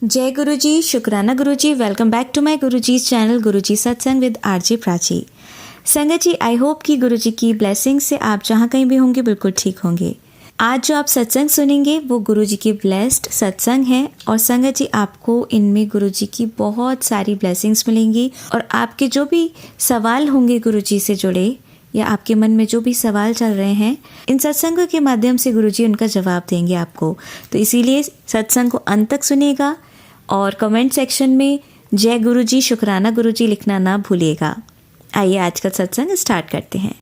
जय गुरु जी, शुक्राना गुरु जी। Welcome back to my Guru ji channel गुरु जी सत्संग विद आरजे प्राची। संगत जी, आई होप कि गुरु जी की ब्लेसिंग से आप जहाँ कहीं भी होंगे बिल्कुल ठीक होंगे। आज जो आप सत्संग सुनेंगे वो गुरु जी की ब्लेस्ड सत्संग है और संगत जी आपको इनमें गुरु जी की बहुत सारी ब्लेसिंग्स मिलेंगी और आपके जो भी सवाल होंगे गुरु जी से जुड़े या आपके मन में जो भी सवाल चल रहे हैं, इन सत्संगों के माध्यम से गुरु जी उनका जवाब देंगे आपको। तो इसीलिए सत्संग को अंत तक सुनिएगा और कमेंट सेक्शन में जय गुरु जी, शुक्राना गुरु जी लिखना ना भूलिएगा। आइए आज का सत्संग स्टार्ट करते हैं।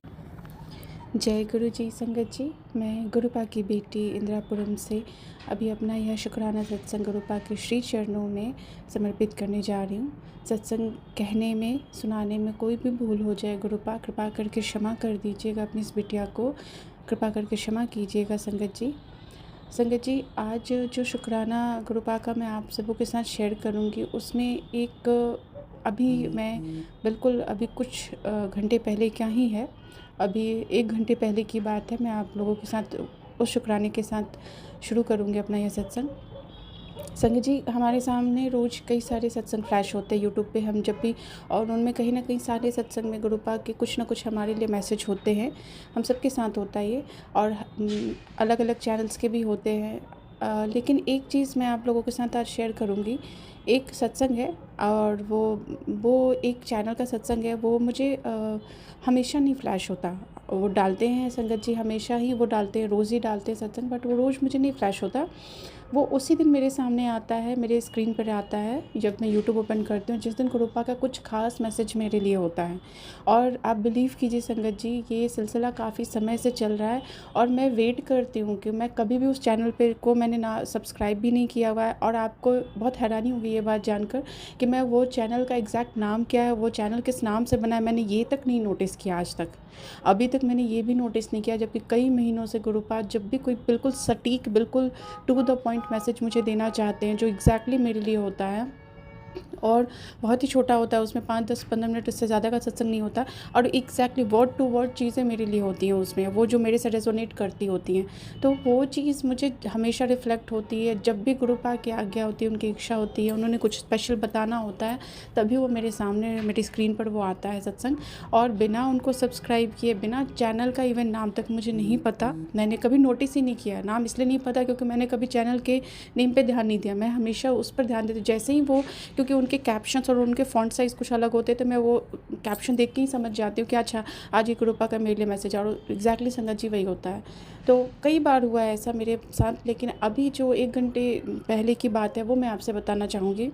जय गुरु जी। संगत जी, मैं गुरुपा की बेटी इंदिरापुरम से अभी अपना यह शुक्राना सत्संग गुरुपा के श्री चरणों में समर्पित करने जा रही हूँ। सत्संग कहने में सुनाने में कोई भी भूल हो जाए, गुरुपा कृपा करके क्षमा कर दीजिएगा। अपनी इस बिटिया को कृपा करके क्षमा कीजिएगा। संगत जी, आज जो शुक्राना गुरुपा का मैं आप सबों के साथ शेयर करूँगी, उसमें एक अभी मैं बिल्कुल अभी कुछ घंटे पहले क्या ही है, अभी 1 घंटे पहले की बात है। मैं आप लोगों के साथ उस शुक्राने के साथ शुरू करूँगी अपना यह सत्संग। संगत जी, हमारे सामने रोज़ कई सारे सत्संग फ्लैश होते हैं यूट्यूब पे, हम जब भी, और उनमें कहीं ना कहीं सारे सत्संग में गुरुपा के कुछ ना कुछ हमारे लिए मैसेज होते हैं। हम सबके साथ होता है ये, और अलग अलग चैनल्स के भी होते हैं। लेकिन एक चीज़ मैं आप लोगों के साथ आज शेयर करूँगी। एक सत्संग है और वो एक चैनल का सत्संग है, वो मुझे हमेशा नहीं फ्लैश होता। वो डालते हैं संगत जी, हमेशा ही वो डालते हैं, रोज़ ही डालते हैं सत्संग, बट वो रोज़ मुझे नहीं फ्लैश होता। वो उसी दिन मेरे सामने आता है, मेरे स्क्रीन पर आता है जब मैं यूट्यूब ओपन करती हूँ, जिस दिन गुरुपा का कुछ खास मैसेज मेरे लिए होता है। और आप बिलीव कीजिए संगत जी, ये सिलसिला काफ़ी समय से चल रहा है और मैं वेट करती हूँ कि मैं कभी भी उस चैनल पे को मैंने ना सब्सक्राइब भी नहीं किया हुआ है। और आपको बहुत हैरानी होगी ये बात जानकर कि मैं वो चैनल का एग्जैक्ट नाम क्या है, वो चैनल किस नाम से बना है, मैंने ये तक नहीं नोटिस किया आज तक। अभी तक मैंने ये भी नोटिस नहीं किया, जबकि कई महीनों से गुरुपा जब भी कोई बिल्कुल सटीक, बिल्कुल टू द पॉइंट मैसेज मुझे देना चाहते हैं, जो एग्जैक्टली मेरे लिए होता है और बहुत ही छोटा होता है, उसमें 5, 10, 15 मिनट इससे ज़्यादा का सत्संग नहीं होता, और एग्जैक्टली वर्ड टू वर्ड चीज़ें मेरे लिए होती हैं उसमें, वो जो मेरे से रेजोनेट करती होती हैं। तो वो चीज़ मुझे हमेशा रिफ्लेक्ट होती है जब भी गुरुपा की आज्ञा होती है, उनकी इच्छा होती है, उन्होंने कुछ स्पेशल बताना होता है, तभी वो मेरे सामने, मेरी स्क्रीन पर वो आता है सत्संग। और बिना उनको सब्सक्राइब किए, बिना चैनल का इवन नाम तक मुझे नहीं पता, मैंने कभी नोटिस ही नहीं किया। नाम इसलिए नहीं पता क्योंकि मैंने कभी चैनल के नेम पे ध्यान नहीं दिया, मैं हमेशा उस पर ध्यान देती। जैसे ही वो, क्योंकि उनके कैप्शंस और उनके फ़ॉन्ट साइज़ कुछ अलग होते हैं, तो मैं वो कैप्शन देख के ही समझ जाती हूँ कि अच्छा आज ये गुरुपा का मेरे लिए मैसेज, और एग्जैक्टली संगत जी वही होता है। तो कई बार हुआ है ऐसा मेरे साथ, लेकिन अभी जो 1 घंटे पहले की बात है वो मैं आपसे बताना चाहूँगी।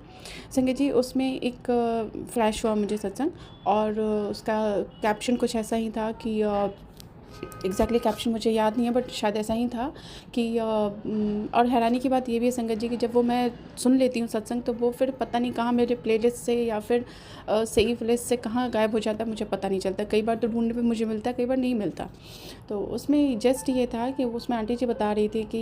संगत जी, उसमें एक फ्लैश हुआ मुझे सत्संग, और उसका कैप्शन कुछ ऐसा ही था कि एग्जैक्टली कैप्शन मुझे याद नहीं है, बट शायद ऐसा ही था कि और हैरानी की बात ये भी है संगत जी कि जब वो मैं सुन लेती हूँ सत्संग, तो वो फिर पता नहीं कहाँ मेरे प्लेलिस्ट से या फिर सेव लिस्ट से कहाँ गायब हो जाता है, मुझे पता नहीं चलता। कई बार तो ढूंढने पे मुझे मिलता है, कई बार नहीं मिलता। तो उसमें जस्ट ये था कि उसमें आंटी जी बता रही थी कि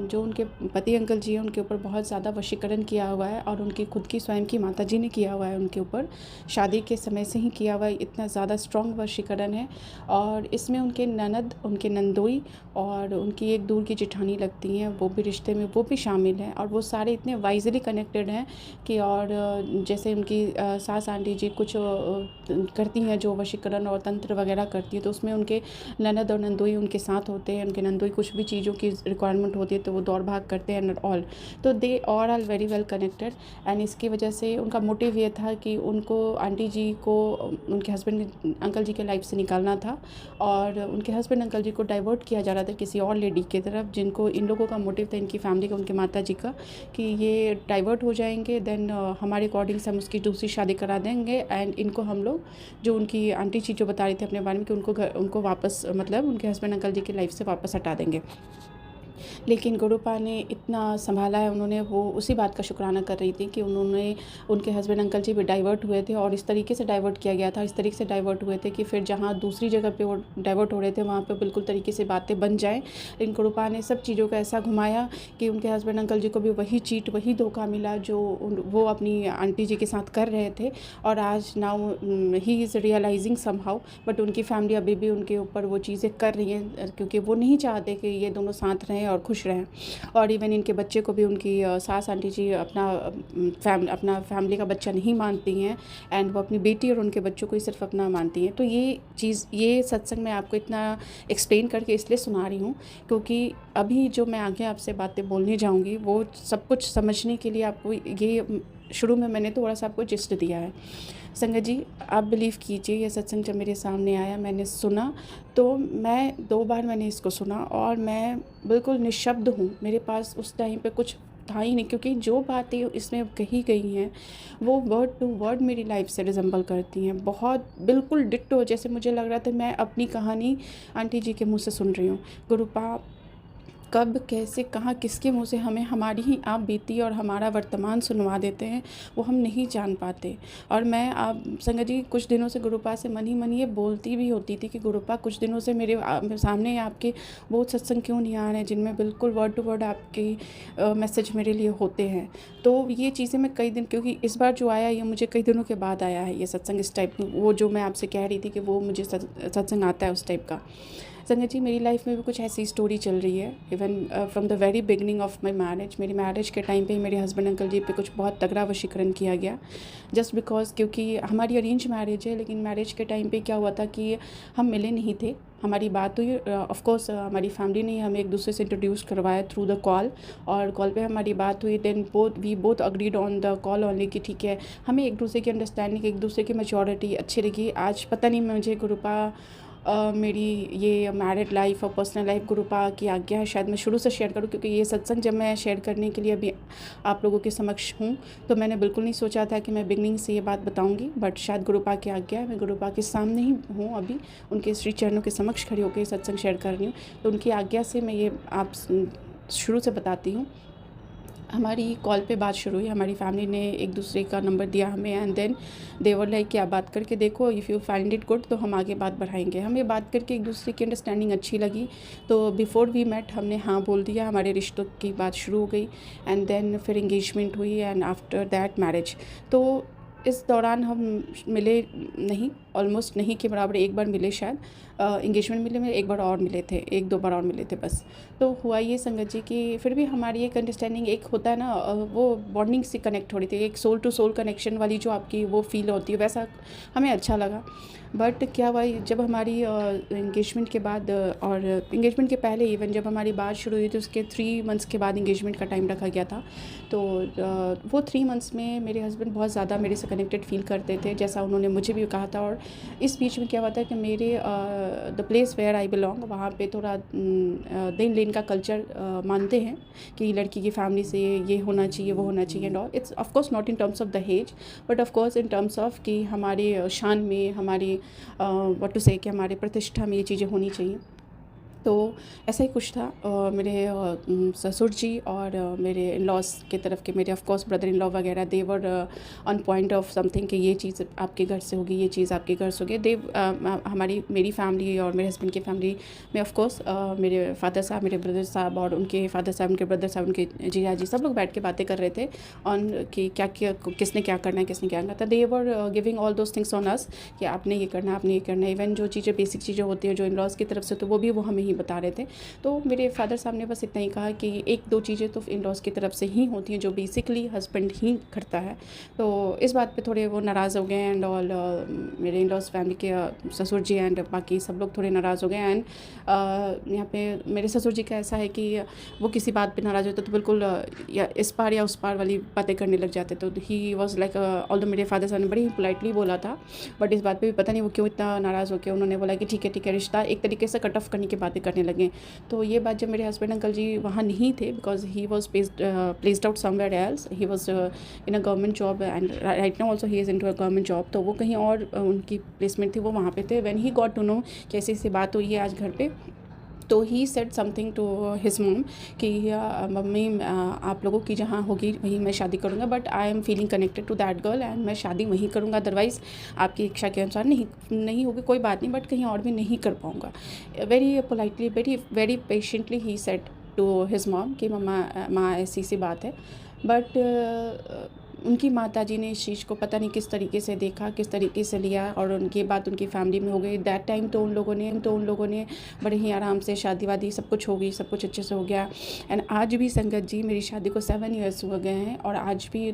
जो उनके पति अंकल जी हैं, उनके ऊपर बहुत ज़्यादा वशीकरण किया हुआ है, और उनकी खुद की स्वयं की माता जी ने किया हुआ है उनके ऊपर, शादी के समय से ही किया हुआ है। इतना ज़्यादा स्ट्रॉन्ग वशीकरण है, और इसमें उनके ननद, उनके नंदोई और उनकी एक दूर की जेठानी लगती हैं, वो भी रिश्ते में वो भी शामिल हैं, और वो सारे इतने वाइजली कनेक्टेड हैं कि, और जैसे उनकी सास आंटी जी कुछ करती हैं जो वशीकरण और तंत्र वगैरह करती है, तो उसमें उनके ननद और नंदोई उनके साथ होते हैं। उनके नंदोई कुछ भी चीज़ों की रिक्वायरमेंट होती है तो वो दौड़ भाग करते हैं ऑल, तो they all are very well connected. And इसकी वजह से उनका मोटिव ये था कि उनको, आंटी जी को, उनके हस्बैंड अंकल जी के लाइफ से निकालना था, और उनके हस्बैंड अंकल जी को डाइवर्ट किया जा रहा था किसी और लेडी की तरफ, जिनको, इन लोगों का मोटिव था, इनकी फैमिली का, उनके माता जी का, कि ये डाइवर्ट हो जाएंगे, देन हमारे अकॉर्डिंग से हम उसकी दूसरी शादी करा देंगे, एंड इनको हम लोग, जो उनकी आंटी जी जो बता रही थी अपने बारे में, कि उनको वापस, मतलब उनके हस्बैंड अंकल जी की लाइफ से वापस हटा देंगे। लेकिन गुरुपा ने इतना संभाला है, उन्होंने, वो उसी बात का शुक्राना कर रही थी कि उन्होंने, उनके हस्बैंड अंकल जी भी डाइवर्ट हुए थे, और इस तरीके से डाइवर्ट किया गया था, इस तरीके से डाइवर्ट हुए थे कि फिर जहाँ दूसरी जगह पे वो डाइवर्ट हो रहे थे वहाँ पे बिल्कुल तरीके से बातें बन जाएँ। लेकिन गुरुपा ने सब चीज़ों को ऐसा घुमाया कि उनके हस्बैंड अंकल जी को भी वही चीट, वही धोखा मिला जो वो अपनी आंटी जी के साथ कर रहे थे, और आज now he is realising somehow, but उनकी फैमिली अभी भी उनके ऊपर वो चीज़ें कर रही हैं, क्योंकि वो नहीं चाहते कि ये दोनों साथ रहें और खुश रहें। और इवन इनके बच्चे को भी उनकी सास आंटी जी अपना फैमिली का बच्चा नहीं मानती हैं, एंड वो अपनी बेटी और उनके बच्चों को ही सिर्फ अपना मानती हैं। तो ये सत्संग मैं आपको इतना एक्सप्लेन करके इसलिए सुना रही हूँ क्योंकि अभी जो मैं आगे आपसे बातें बोलने जाऊँगी वो सब कुछ समझने के लिए आपको ये शुरू में मैंने थोड़ा सा आपको जिस्ट दिया है। संगत जी, आप बिलीव कीजिए, ये सत्संग जब मेरे सामने आया, मैंने सुना, तो मैं 2 बार मैंने इसको सुना और मैं बिल्कुल निशब्द हूँ। मेरे पास उस टाइम पे कुछ था ही नहीं, क्योंकि जो बातें इसमें कही गई हैं वो वर्ड टू वर्ड मेरी लाइफ से रिजेंबल करती हैं, बहुत बिल्कुल डिट्टो। जैसे मुझे लग रहा था मैं अपनी कहानी आंटी जी के मुँह से सुन रही हूँ। गुरुपा कब, कैसे, कहाँ, किसके मुँह से हमें हमारी ही आप बीती और हमारा वर्तमान सुनवा देते हैं, वो हम नहीं जान पाते। और मैं आप संगत जी कुछ दिनों से गुरुपा से मन ही मन ये बोलती भी होती थी कि गुरुपा कुछ दिनों से मेरे सामने आपके बहुत सत्संग क्यों नहीं आ रहे हैं जिनमें बिल्कुल वर्ड टू वर्ड आपके मैसेज मेरे लिए होते हैं। तो ये चीज़ें मैं कई दिन, क्योंकि इस बार जो आया ये मुझे कई दिनों के बाद आया है ये सत्संग, इस टाइप, वो जो मैं आपसे कह रही थी कि वो मुझे सत्संग आता है उस टाइप का। संगत जी, मेरी लाइफ में भी कुछ ऐसी स्टोरी चल रही है। Even from the very beginning of my marriage, मेरी मैरिज के टाइम पे ही मेरे हस्बैंड अंकल जी पे कुछ बहुत तगड़ा वशीकरण किया गया, जस्ट बिकॉज क्योंकि हमारी अरेंज मैरिज है, लेकिन मैरिज के टाइम पे क्या हुआ था कि हम मिले नहीं थे। हमारी बात हुई, ऑफ कोर्स हमारी फैमिली ने हमें एक दूसरे से इंट्रोड्यूस करवाया थ्रू द कॉल, और कॉल पे हमारी बात हुई। Then we both agreed on the call only कि ठीक है, हमें एक दूसरे की अंडरस्टैंडिंग, एक दूसरे की मैच्योरिटी अच्छी लगी। आज पता नहीं मुझे गुरुपा मेरी ये मैरिड लाइफ और पर्सनल लाइफ गुरुपा की आज्ञा है, शायद मैं शुरू से शेयर करूं, क्योंकि ये सत्संग जब मैं शेयर करने के लिए अभी आप लोगों के समक्ष हूं तो मैंने बिल्कुल नहीं सोचा था कि मैं बिगनिंग से ये बात बताऊंगी, बट शायद गुरुपा की आज्ञा है। मैं गुरुपा के सामने ही हूँ अभी, उनके श्री चरणों के समक्ष खड़ी होकर सत्संग शेयर कर रही हूँ, तो उनकी आज्ञा से मैं ये आप शुरू से बताती हूँ। हमारी कॉल पे बात शुरू हुई, हमारी फैमिली ने एक दूसरे का नंबर दिया हमें, and then they were like कि आप बात करके देखो, if you find it good तो हम आगे बात बढ़ाएंगे। हमें बात करके एक दूसरे की अंडरस्टैंडिंग अच्छी लगी, तो बिफोर वी मेट हमने हाँ बोल दिया, हमारे रिश्तों की बात शुरू हो गई, एंड देन फिर इंगेजमेंट हुई, एंड आफ्टर दैट मैरिज। तो इस दौरान हम मिले नहीं, ऑलमोस्ट नहीं के बराबर, एक बार मिले शायद, इंगेजमेंट मिले में एक बार और मिले थे, 1-2 बार और मिले थे बस। तो हुआ ये संगत जी कि फिर भी हमारी एक अंडरस्टैंडिंग, एक होता है ना वो बॉन्डिंग से कनेक्ट हो रही थी, एक सोल टू सोल कनेक्शन वाली जो आपकी वो फील होती है, वैसा हमें अच्छा लगा। बट क्या हुआ, जब हमारी इंगेजमेंट के बाद और इंगेजमेंट के पहले इवन जब हमारी बात शुरू हुई तो उसके 3 मंथ्स के बाद इंगेजमेंट का टाइम रखा गया था। तो वो 3 मंथ्स में मेरे हस्बैंड बहुत ज़्यादा मेरे से कनेक्टेड फील करते थे, जैसा उन्होंने मुझे भी कहा था। और इस बीच में क्या हुआ था कि मेरे the place where I belong, वहाँ पे थोड़ा देन लेन का कल्चर मानते हैं कि लड़की की फैमिली से ये होना चाहिए, वो होना चाहिए, and all. It's of course not in terms of दहेज, but of course in terms of कि हमारे शान में, हमारे व्हाट टू से, कि हमारे प्रतिष्ठा में ये चीज़ें होनी चाहिए। तो ऐसा ही कुछ था। मेरे ससुर जी और मेरे इन लॉस के तरफ के मेरे of course brother in law वगैरह, they were on point of something कि ये चीज़ आपके घर से होगी, ये चीज़ आपके घर से होगी। मेरी फैमिली और मेरे हस्बैंड की फैमिली में ऑफ कोर्स मेरे फादर साहब, मेरे ब्रदर साहब और उनके फादर साहब, उनके ब्रदर साहब, उनके जीजा जी, सब लोग बैठ के बातें कर रहे थे ऑन कि क्या क्या किसने क्या करना है, किसने क्या करना था। They were giving all those things on us कि आपने ये करना, आपने ये करना। इवन जो चीज़ें बेसिक चीज़ें होती हैं जो इन लॉज की तरफ से, तो वो भी वो हमें ही बता रहे थे। तो मेरे फादर साहब ने बस इतना ही कहा कि 1-2 चीज़ें तो इन लॉज की तरफ से ही होती हैं जो बेसिकली हस्बैंड ही करता है। तो इस बात पे थोड़े वो नाराज़ हो गए, एंड ऑल मेरे इन लॉज फैमिली के ससुर जी एंड बाकी सब लोग थोड़े नाराज़ हो गए। एंड यहाँ पे मेरे ससुर जी का ऐसा है कि वो किसी बात पे नाराज़ होते तो बिल्कुल या इस पार या उस पार वाली बातें करने लग जाते। तो ही वॉज लाइक, ऑल्दो मेरे फादर साहब ने बड़ी पोलाइटली बोला था, बट इस बात पे भी पता नहीं वो क्यों इतना नाराज़ हो के उन्होंने बोला कि ठीक है, रिश्ता एक तरीके से कट ऑफ करने की बातें करने लगे। तो ये बात जब मेरे हस्बैंड अंकल जी वहाँ नहीं थे, because he was placed out somewhere else, he was in a government job, and right now also he is into a government job. तो वो कहीं और उनकी प्लेसमेंट थी, वो वहाँ पे थे। When he got to know कि ऐसी बात हुई है आज घर पे, तो he said something to his mom कि मम्मी आप लोगों की जहाँ होगी वहीं मैं शादी करूँगा, but I am feeling connected to that girl and मैं शादी वहीं करूँगा, अदरवाइज़ आपकी इच्छा के अनुसार नहीं होगी, कोई बात नहीं, बट कहीं और भी नहीं कर पाऊँगा। Very politely, very patiently he said to his mom कि माँ ऐसी सी बात है। बट उनकी माताजी ने इस चीज़ को पता नहीं किस तरीके से देखा, किस तरीके से लिया, और उनकी बात उनकी फैमिली में हो गई। दैट टाइम तो उन लोगों ने बड़े ही आराम से शादी वादी सब कुछ हो गई, सब कुछ अच्छे से हो गया। एंड आज भी संगत जी मेरी शादी को 7 ईयर्स हो गए हैं, और आज भी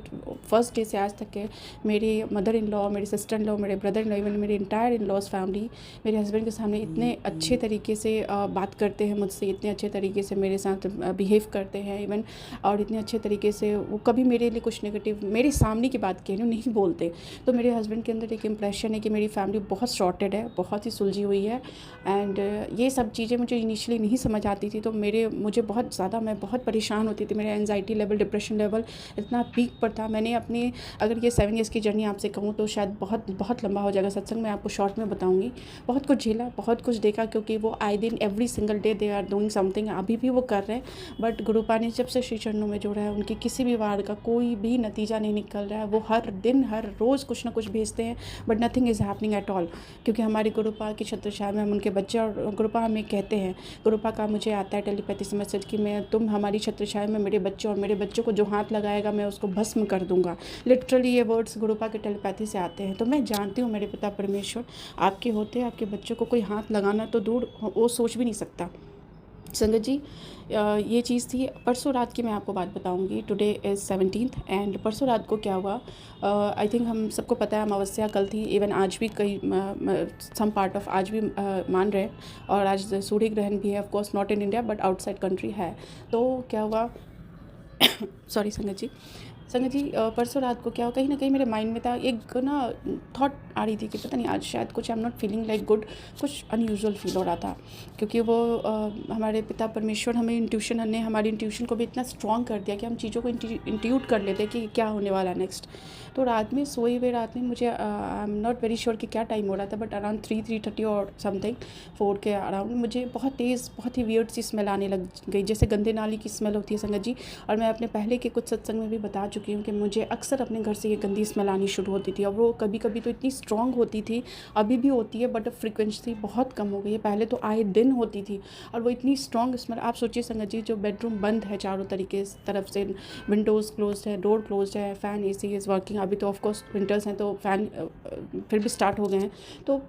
फर्स्ट डे से आज तक के मेरे मदर इन लॉ, मेरे सिस्टर इन लॉ, मेरे ब्रदर इन लॉ, इवन मेरे इंटायर इन लॉज फैमिली मेरे हस्बैंड के सामने इतने अच्छे तरीके से बात करते हैं मुझसे, इतने अच्छे तरीके से मेरे साथ बिहेव करते हैं इवन, और इतने अच्छे तरीके से वो कभी मेरे लिए कुछ नेगेटिव मेरे सामने की बात कह रही हूँ नहीं बोलते। तो मेरे हस्बैंड के अंदर एक इम्प्रेशन है कि मेरी फैमिली बहुत सॉर्टेड है, बहुत ही सुलझी हुई है। एंड ये सब चीज़ें मुझे इनिशियली नहीं समझ आती थी, तो मुझे बहुत ज़्यादा मैं बहुत परेशान होती थी। मेरा एंजाइटी लेवल, डिप्रेशन लेवल इतना पीक पर था। मैंने अपनी अगर ये 7 ईयर्स की जर्नी आपसे कहूँ तो शायद बहुत बहुत लंबा हो जाएगा सत्संग में, आपको शॉर्ट में बताऊँगी। बहुत कुछ झेला, बहुत कुछ देखा, क्योंकि वो आए दिन every single day they are doing something, अभी भी वो कर रहे हैं। बट गुरुपा ने जब से श्री चरणों में जोड़ा है, उनकी किसी भी वार का कोई भी नतीजा नहीं निकल रहा है। वो हर दिन हर रोज़ कुछ ना कुछ भेजते हैं, but nothing is happening at all. क्योंकि हमारी गुरुपा की छत्रछाया में हम उनके बच्चे, और गुरुपा हमें कहते हैं, गुरुपा का मुझे आता है टेलीपैथी से मैसेज कि तुम हमारी छत्रछाया में मेरे बच्चे, और मेरे बच्चों को जो हाथ लगाएगा मैं उसको भस्म कर दूंगा। लिटरली ये वर्ड्स गुरुपा के टेलीपैथी से आते हैं। तो मैं जानती हूँ मेरे पिता परमेश्वर आपके होते, आपके बच्चों को कोई हाथ लगाना तो दूर, वो सोच भी नहीं सकता। संगत जी ये चीज़ थी। परसों रात की मैं आपको बात बताऊंगी। टुडे इज़ 17th, एंड परसों रात को क्या हुआ, आई थिंक हम सबको पता है अमावस्या कल थी। इवन आज भी कई सम पार्ट ऑफ आज भी मान रहे हैं, और आज सूर्य ग्रहण भी है। Of course not in India but outside country है। तो क्या हुआ सॉरी संगत जी परसों रात को क्या हुआ, कहीं ना कहीं मेरे माइंड में था एक ना थॉट आ रही थी कि पता नहीं आज शायद कुछ I am not feeling like good, कुछ अनयूजुअल फील हो रहा था। क्योंकि वो हमारे पिता परमेश्वर हमें इंट्यूशन ने हमारी इंट्यूशन को भी इतना स्ट्रॉन्ग कर दिया कि हम चीज़ों को इंट्यूट कर लेते हैं कि क्या होने वाला है नेक्स्ट। तो रात में सोए हुए रात में मुझे I am not very sure कि क्या टाइम हो रहा था, बट अराउंड 3:30 और समथिंग 4 के अराउंड मुझे बहुत तेज़, बहुत ही वियर्ड सी स्मेल आने लग गई, जैसे गंदे नाली की स्मेल होती है संगत जी। और मैं अपने पहले के कुछ सत्संग में भी बता चुकी हूँ कि मुझे अक्सर अपने घर से ये गंदी स्मेल आनी शुरू होती थी, और वो कभी कभी तो इतनी स्ट्रॉन्ग होती थी, अभी भी होती है बट फ्रिक्वेंसी बहुत कम हो गई है। पहले तो आए दिन होती थी, और वो इतनी स्ट्रॉन्ग स्मेल। आप सोचिए संगत जी, जो बेडरूम बंद है चारों तरीके तरफ से, विंडोज़ क्लोज है, डोर क्लोज है, फ़ैन AC इज़ वर्किंग। अभी तो ऑफकोर्स विंटर्स हैं तो फ़ैन फिर भी स्टार्ट हो गए हैं, तो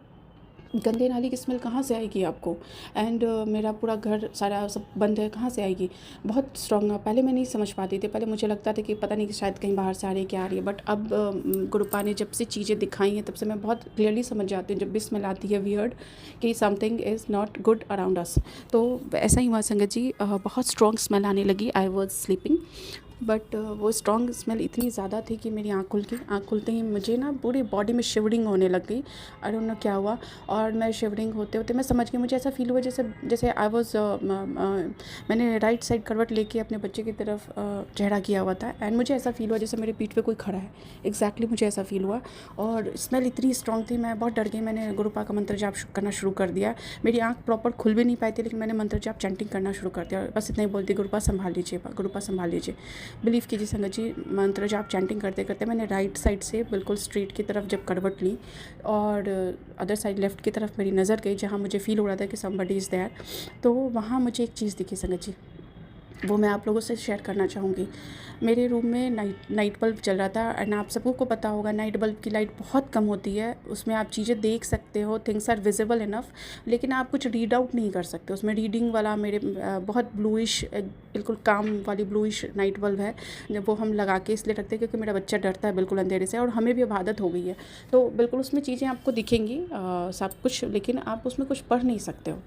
गंदे नाली की स्मेल कहाँ से आएगी आपको। एंड मेरा पूरा घर सारा सब बंद है, कहाँ से आएगी। बहुत स्ट्रॉन्ग। पहले मैं नहीं समझ पाती थी, पहले मुझे लगता था कि पता नहीं कि शायद कहीं बाहर से आ रही है, क्या आ रही है। बट अब गुरुपा ने जब से चीज़ें दिखाई हैं तब से मैं बहुत क्लियरली समझ जाती हूँ जब भी स्मेल आती है वियर्ड कि something is not good around us. तो ऐसा ही हुआ संगत जी, बहुत स्ट्रॉन्ग स्मेल आने लगी। आई वॉज स्लीपिंग, बट वो स्ट्रॉन्ग स्मेल इतनी ज़्यादा थी कि मेरी आँख खुलते ही मुझे ना पूरी बॉडी में शिवरिंग होने लग गई। आई डोंट नो क्या हुआ, और मैं शिवरिंग होते होते मैं समझ गई, मुझे ऐसा फील हुआ जैसे आई वॉज मैंने राइट साइड करवट लेके अपने बच्चे की तरफ चेहरा किया हुआ था, एंड मुझे ऐसा फील हुआ जैसे मेरे पीठ पे कोई खड़ा है। एग्जैक्टली मुझे ऐसा फील हुआ, और स्मेल इतनी स्ट्रॉन्ग थी, मैं बहुत डर गई। मैंने गुरुपा का मंत्र जाप करना शुरू कर दिया। मेरी आँख प्रॉपर खुल भी नहीं पाई थी, लेकिन मैंने मंत्र जाप चैंटिंग करना शुरू कर दिया। बस इतना ही बोलती, गुरुपा संभाल लीजिए, गुरुपा संभाल लीजिए। बिलीव कीजिए संगत जी, मंत्र जाप चैंटिंग करते करते मैंने राइट साइड से बिल्कुल स्ट्रीट की तरफ जब करवट ली, और अदर साइड लेफ़्ट की तरफ मेरी नज़र गई जहाँ मुझे फील हो रहा था कि समबडी इज़ देयर, तो वहाँ मुझे एक चीज़ दिखी संगत जी, वो मैं आप लोगों से शेयर करना चाहूँगी। मेरे रूम में नाइट बल्ब चल रहा था, एंड आप सबको को पता होगा नाइट बल्ब की लाइट बहुत कम होती है, उसमें आप चीज़ें देख सकते हो, थिंग्स आर विजिबल इनफ, लेकिन आप कुछ रीड आउट नहीं कर सकते उसमें। रीडिंग वाला मेरे बहुत ब्लूइश, बिल्कुल काम वाली ब्लूइश नाइट बल्ब है, जब वो हम लगा के इसलिए रखते हैं क्योंकि मेरा बच्चा डरता है बिल्कुल अंधेरे से, और हमें भी अब आदत हो गई है। तो बिल्कुल उसमें चीज़ें आपको दिखेंगी सब कुछ, लेकिन आप उसमें कुछ पढ़ नहीं सकते हो।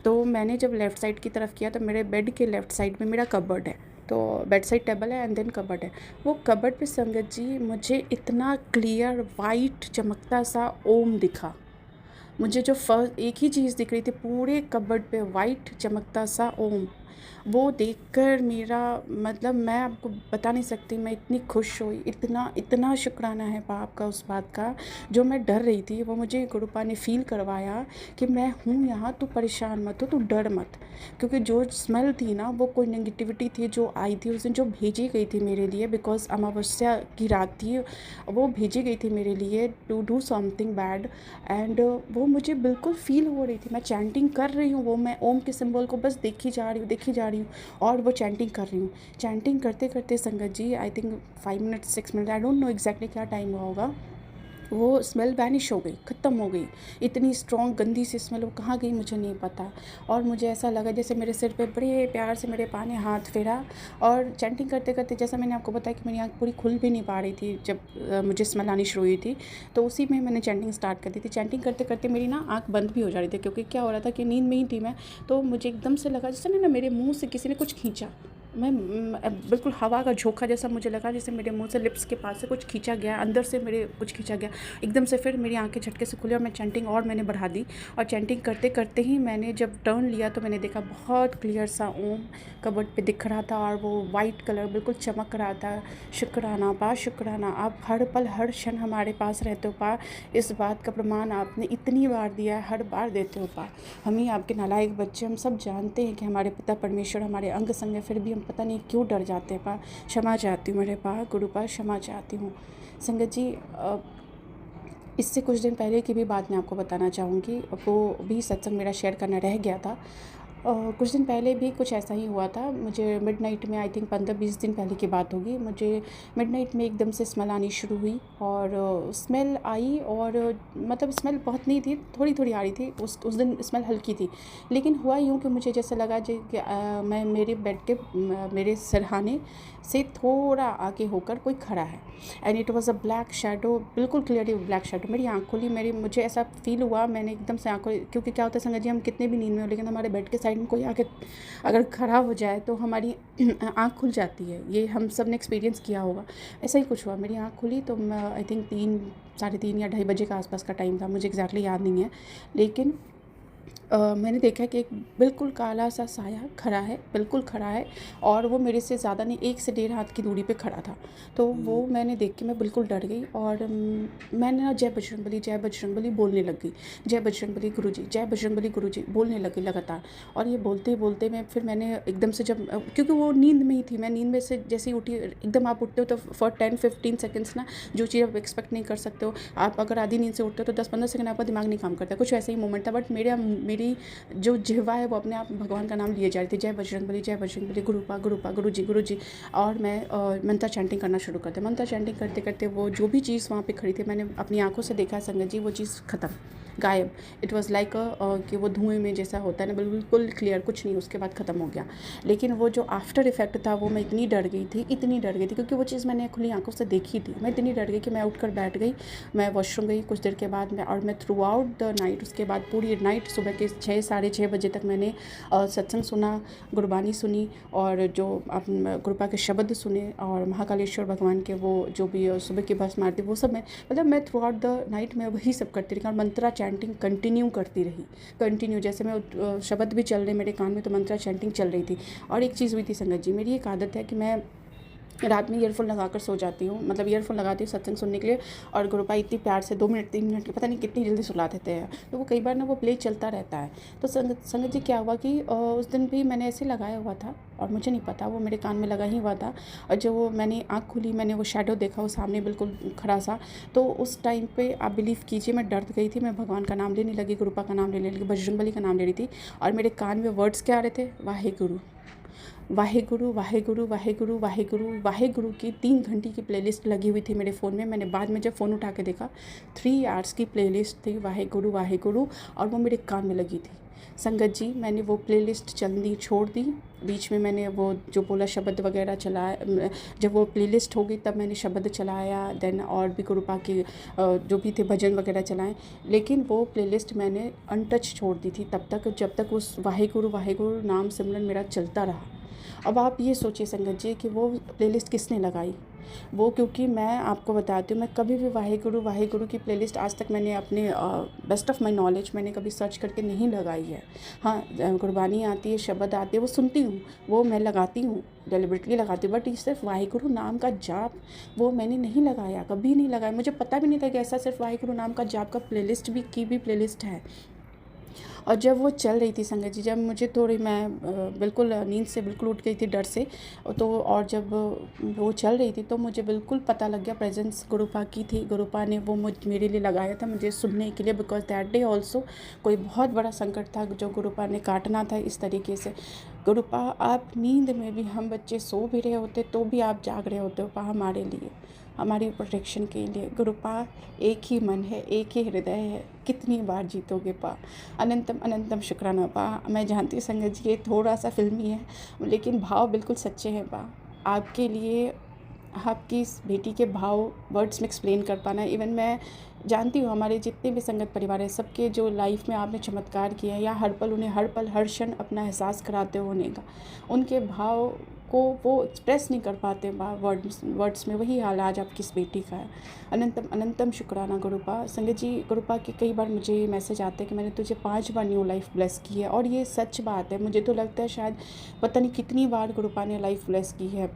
तो मैंने जब लेफ़्ट साइड की तरफ किया तो मेरे बेड के लेफ़्ट साइड में मेरा कबर्ड है, तो बेड साइड टेबल है एंड देन कबर्ड है। वो कबर्ड पे संगत जी मुझे इतना क्लियर वाइट चमकता सा ओम दिखा। मुझे जो फर्स्ट एक ही चीज़ दिख रही थी पूरे कबर्ड पे, वाइट चमकता सा ओम। वो देखकर मेरा मतलब मैं आपको बता नहीं सकती, मैं इतनी खुश हुई, इतना शुक्राना है बाप का उस बात का। जो मैं डर रही थी वो मुझे गुरुपा ने फ़ील करवाया कि मैं हूँ यहाँ, तू परेशान मत हो, तू डर मत। क्योंकि जो स्मेल थी ना, वो कोई नेगेटिविटी थी जो आई थी उस दिन, जो भेजी गई थी मेरे लिए, बिकॉज अमावस्या की रात थी, वो भेजी गई थी मेरे लिए to do something bad. And वो मुझे बिल्कुल फ़ील हो रही थी। मैं चैंटिंग कर रही हूँ, वो मैं ओम के सिंबल को बस देखी जा रही हूँ, लिखी जा रही हूँ और वो चैंटिंग कर रही हूँ। चैंटिंग करते करते संगत जी I think 5 minute 6 minute, I don't know exactly क्या टाइम हुआ होगा, वो स्मेल वैनिश हो गई, ख़त्म हो गई। इतनी स्ट्रॉन्ग गंदी सी स्मेल, वो कहाँ गई मुझे नहीं पता। और मुझे ऐसा लगा जैसे मेरे सिर पे बड़े प्यार से मेरे पा ने हाथ फेरा, और चैंटिंग करते करते, जैसा मैंने आपको बताया कि मेरी आँख पूरी खुल भी नहीं पा रही थी जब मुझे स्मेल आनी शुरू हुई थी, तो उसी में मैंने चैंटिंग स्टार्ट कर दी थी। चैंटिंग करते करते मेरी ना आँख बंद भी हो जा रही थी, क्योंकि क्या हो रहा था कि नींद में ही थी मैं, तो मुझे एकदम से लगा जैसे ना मेरे मुँह से किसी ने कुछ खींचा। मैं बिल्कुल हवा का झोंका जैसा मुझे लगा, जैसे मेरे मुंह से लिप्स के पास से कुछ खींचा गया, अंदर से मेरे कुछ खींचा गया एकदम से। फिर मेरी आंखें झटके से खुली और मैं चैंटिंग और मैंने बढ़ा दी, और चैंटिंग करते करते ही मैंने जब टर्न लिया तो मैंने देखा बहुत क्लियर सा ओम कबर्ड पे दिख रहा था, और वो वाइट कलर बिल्कुल चमक रहा था। शुक्राना पा, शुक्राना, आप हर पल हर क्षण हमारे पास रहते हो पा। इस बात का प्रमाण आपने इतनी बार दिया है, हर बार देते हो पा। हम ही आपके नालायक बच्चे, हम सब जानते हैं कि हमारे पिता परमेश्वर हमारे अंग संग है, फिर भी हम पता नहीं क्यों डर जाते हैं पा। क्षमा चाहती हूँ मेरे पा, गुरु पा, क्षमा चाहती हूँ। संगत जी, इससे कुछ दिन पहले की भी बात मैं आपको बताना चाहूँगी, वो भी सत्संग मेरा शेयर करना रह गया था। कुछ दिन पहले भी कुछ ऐसा ही हुआ था। मुझे मिडनाइट में, आई थिंक 15-20 दिन पहले की बात होगी, मुझे मिडनाइट में एकदम से स्मेल आनी शुरू हुई, और स्मेल आई, और मतलब स्मेल बहुत नहीं थी, थोड़ी थोड़ी आ रही थी। उस दिन स्मेल हल्की थी, लेकिन हुआ यूँ कि मुझे जैसे लगा कि मैं मेरे बेड के मेरे सिरहाने से थोड़ा आगे होकर कोई खड़ा है, and it was a black shadow, बिल्कुल क्लियरली ब्लैक शैडो। मेरी आँख खुली, मुझे ऐसा फील हुआ, मैंने एकदम से आँख, क्योंकि क्या होता है संगत जी, हम कितने भी नींद में हो, लेकिन हमारे बेड के साइड में कोई आके अगर खड़ा हो जाए तो हमारी आँख खुल जाती है। ये हम सब ने एक्सपीरियंस किया होगा। ऐसा ही कुछ हुआ, मेरी आँख खुली तो आई थिंक 3, साढ़े 3 या 2:30 बजे का आसपास का टाइम था, मुझे एग्जैक्टली याद नहीं है, लेकिन मैंने देखा कि एक बिल्कुल काला सा साया खड़ा है, बिल्कुल खड़ा है, और वो मेरे से ज़्यादा नहीं, 1 से 1.5 हाथ की दूरी पे खड़ा था। तो वो मैंने देख के मैं बिल्कुल डर गई, और मैंने ना जय बजरंगबली बोलने लग गई। जय बजरंगबली गुरुजी, जय बजरंगबली गुरुजी बोलने लगी लगातार। और ये बोलते बोलते मैंने एकदम से, जब क्योंकि वो नींद में ही थी, मैं नींद में से जैसे ही उठी, एकदम आप उठते हो तो फॉर 10-15 सेकेंड्स ना जो चीज़ आप एक्सपेक्ट नहीं कर सकते हो, आप अगर आधी नींद से उठते हो तो 10-15 सेकंड आपका दिमाग नहीं काम करता, कुछ ऐसा ही मोमेंट था। बट मेरी जो जिह्वा है वो अपने आप भगवान का नाम लिए जा रही थी, जय बजरंगबली, गुरुपा, गुरुजी। और मैं मंत्र चैंटिंग करना शुरू कर दिया। मंत्र चैंटिंग करते करते वो जो भी चीज़ वहाँ पे खड़ी थी, मैंने अपनी आंखों से देखा संगत जी, वो चीज़ ख़त्म, गायब। इट वाज़ लाइक कि वो धुएं में जैसा होता है ना, बिल्कुल क्लियर, कुछ नहीं, उसके बाद ख़त्म हो गया। लेकिन वो जो आफ्टर इफेक्ट था, वो मैं इतनी डर गई थी, क्योंकि वो चीज़ मैंने खुली आंखों से देखी थी। मैं इतनी डर गई कि मैं उठकर बैठ गई, मैं वॉशरूम गई कुछ देर के बाद में, और मैं थ्रू आउट द नाइट, उसके बाद पूरी नाइट सुबह के 6, साढ़े 6 बजे तक मैंने सत्संग सुना, गुरबानी सुनी, और जो कृपा के शब्द सुने, और महाकालेश्वर भगवान के वो जो भी सुबह की भस्म आरती, वो सब मैं थ्रू आउट द नाइट मैं वही सब करती रही, और मंत्रा चैंटिंग कंटिन्यू करती रही, जैसे मैं शब्द भी चल रहे मेरे कान में, तो मंत्रा चैंटिंग चल रही थी। और एक चीज़ हुई थी संगत जी, मेरी एक आदत है कि मैं रात में ईयरफोन लगाकर सो जाती हूँ, मतलब ईयरफोन लगाती हूँ सत्संग सुनने के लिए, और गुरुपा इतनी प्यार से 2 मिनट 3 मिनट पता नहीं कितनी जल्दी सुला देते हैं, तो वो कई बार ना वो प्ले चलता रहता है। तो संगत जी क्या हुआ कि उस दिन भी मैंने ऐसे लगाया हुआ था, और मुझे नहीं पता, वो मेरे कान में लगा ही हुआ था, और जब वो मैंने आँख खुली, मैंने वो शैडो देखा, वो सामने बिल्कुल खड़ा सा, तो उस टाइम पे आप बिलीव कीजिए मैं डर गई थी, मैं भगवान का नाम लेने लगी, गुरुपा का नाम लेने लगी, बजरंगबली का नाम ले रही थी, और मेरे कान में वर्ड्स क्या आ रहे थे, वाहेगुरु की 3 घंटे की प्लेलिस्ट लगी हुई थी मेरे फ़ोन में। मैंने बाद में जब फ़ोन उठा के देखा, 3 आवर्स की प्लेलिस्ट थी वाहेगुरु, और वो मेरे कान में लगी थी। संगत जी, मैंने वो प्लेलिस्ट चलनी छोड़ दी, बीच में मैंने वो जो बोला शब्द वगैरह चलाया, जब वो प्लेलिस्ट हो गई तब मैंने शब्द चलाया, देन और भी गुरुपा के जो भी थे भजन वगैरह चलाएं, लेकिन वो प्लेलिस्ट मैंने अनटच छोड़ दी थी तब तक, जब तक उस वाहेगुरु नाम सिमरन मेरा चलता रहा। अब आप ये सोचिए संगत जी कि वो प्लेलिस्ट किसने लगाई, वो, क्योंकि मैं आपको बताती हूँ, मैं कभी भी वाहेगुरु की प्लेलिस्ट आज तक मैंने अपने बेस्ट ऑफ माय नॉलेज मैंने कभी सर्च करके नहीं लगाई है। हाँ, गुरबानी आती है, शब्द आते हैं, वो सुनती हूँ, वो मैं लगाती हूँ, डेलिबरेटली लगाती हूँ, बट ये सिर्फ वाहेगुरु नाम का जाप वो मैंने नहीं लगाया, कभी नहीं लगाया। मुझे पता भी नहीं था कि ऐसा सिर्फ वाहेगुरु नाम का जाप का प्लेलिस्ट भी प्लेलिस्ट है। और जब वो चल रही थी संगत जी, जब मुझे थोड़ी, मैं बिल्कुल नींद से बिल्कुल उठ गई थी डर से, तो और जब वो चल रही थी तो मुझे बिल्कुल पता लग गया प्रेजेंस गुरुपा की थी। गुरुपा ने वो मेरे लिए लगाया था, मुझे सुनने के लिए, बिकॉज दैट डे ऑल्सो कोई बहुत बड़ा संकट था जो गुरुपा ने काटना था इस तरीके से। गुरुपा आप नींद में भी, हम बच्चे सो भी रहे होते तो भी आप जाग रहे होते हो पा हमारे लिए, हमारी प्रोटेक्शन के लिए। गुरुपा एक ही मन है, एक ही हृदय है, कितनी बार जीतोगे पा। अनंतम अनंतम शुक्राना पा। मैं जानती हूँ संगत जी ये थोड़ा सा फिल्मी है, लेकिन भाव बिल्कुल सच्चे हैं पा। आपके लिए आपकी इस बेटी के भाव वर्ड्स में एक्सप्लेन कर पाना, इवन मैं जानती हूँ हमारे जितने भी संगत परिवार हैं सबके जो लाइफ में आपने चमत्कार किया है, या हर पल उन्हें हर पल हर क्षण अपना एहसास कराते हो होने का, उनके भाव को वो एक्सप्रेस नहीं कर पाते वर्ड्स में। वही हाल आज आपकी इस बेटी का है। अनंतम अनंतम शुक्राना गुरुपा। संगत जी, गुरुपा के कई बार मुझे मैसेज आते हैं कि मैंने तुझे 5 बार न्यू लाइफ ब्लेस की है, और ये सच बात है। मुझे तो लगता है शायद पता नहीं कितनी बार गुरुपा ने लाइफ ब्लेस की है,